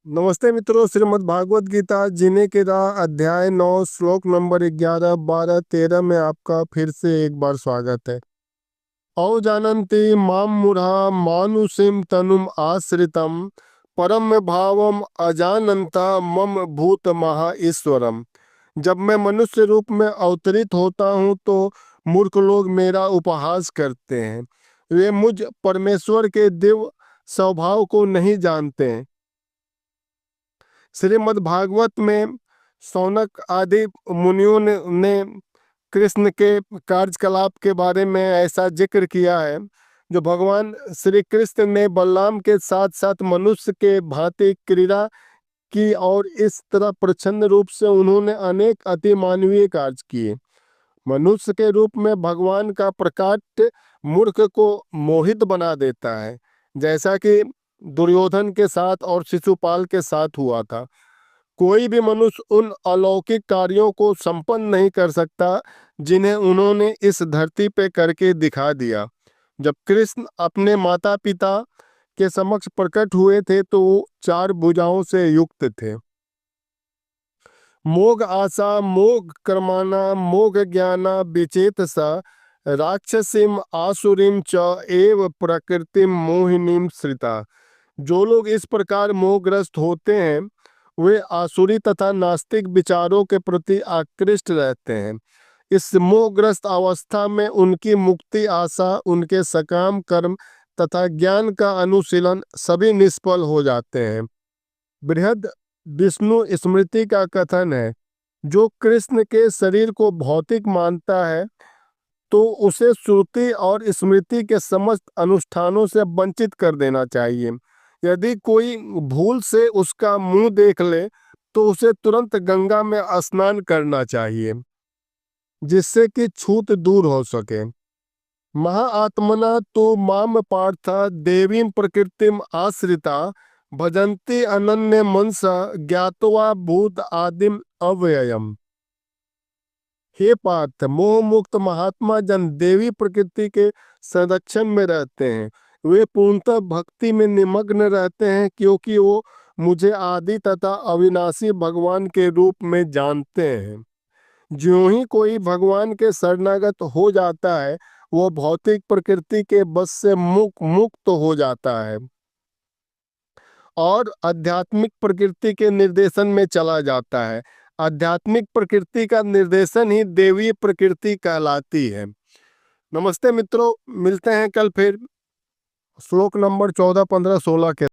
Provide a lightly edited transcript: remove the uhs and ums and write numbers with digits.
नमस्ते मित्रों, श्रीमद् भागवत गीता जीने के राह अध्याय 9 श्लोक नंबर 11, 12, 13 में आपका फिर से एक बार स्वागत है। औजानन्ति माम मूढ़ा मानुषीं तनुम आश्रितम परम भावम अजानन्ता मम भूत महा ईश्वरम। जब मैं मनुष्य रूप में अवतरित होता हूँ तो मूर्ख लोग मेरा उपहास करते हैं। वे मुझ परमेश्वर के दिव्य स्वभाव को नहीं जानते हैं। श्रीमद् भागवत में शौनक आदि मुनियों ने कृष्ण के कार्यकलाप के बारे में ऐसा जिक्र किया है, जो भगवान श्री कृष्ण ने बलराम के साथ साथ मनुष्य के भांति क्रीड़ा की और इस तरह प्रच्छन्न रूप से उन्होंने अनेक अति मानवीय कार्य किए। मनुष्य के रूप में भगवान का प्रकाट मूर्ख को मोहित बना देता है, जैसा कि दुर्योधन के साथ और शिशुपाल के साथ हुआ था। कोई भी मनुष्य उन अलौकिक कार्यों को संपन्न नहीं कर सकता जिन्हें उन्होंने इस धरती पे करके दिखा दिया। जब कृष्ण अपने माता पिता के समक्ष प्रकट हुए थे तो वो 4 भुजाओं से युक्त थे। मोग आशा मोग कर्माणा मोग ज्ञाना विचेतसा राक्षसीम आसुरीम च एव प्रकृतिम मोहिनीम श्रिता। जो लोग इस प्रकार मोहग्रस्त होते हैं वे आसुरी तथा नास्तिक विचारों के प्रति आकृष्ट रहते हैं। इस मोहग्रस्त अवस्था में उनकी मुक्ति आशा, उनके सकाम कर्म तथा ज्ञान का अनुशीलन सभी निष्फल हो जाते हैं। बृहद विष्णु स्मृति का कथन है, जो कृष्ण के शरीर को भौतिक मानता है तो उसे श्रुति और स्मृति के समस्त अनुष्ठानों से वंचित कर देना चाहिए। यदि कोई भूल से उसका मुंह देख ले तो उसे तुरंत गंगा में स्नान करना चाहिए, जिससे कि छूत दूर हो सके। महाआत्मना तो माम पार्थ देवीं प्रकृतिम आश्रिता भजन्ति अनन्य मनसा ज्ञात्वा भूत आदिम अव्ययम। हे पार्थ, मोह मुक्त महात्मा जन देवी प्रकृति के संरक्षण में रहते हैं। वे पूर्णतः भक्ति में निमग्न रहते हैं, क्योंकि वो मुझे आदि तथा अविनाशी भगवान के रूप में जानते हैं। ज्यों ही कोई भगवान के शरणागत हो जाता है वो भौतिक प्रकृति के बस से मुक्त हो जाता है और आध्यात्मिक प्रकृति के निर्देशन में चला जाता है। आध्यात्मिक प्रकृति का निर्देशन ही देवी प्रकृति कहलाती है। नमस्ते मित्रों, मिलते हैं कल फिर श्लोक नंबर 14, 15, 16 के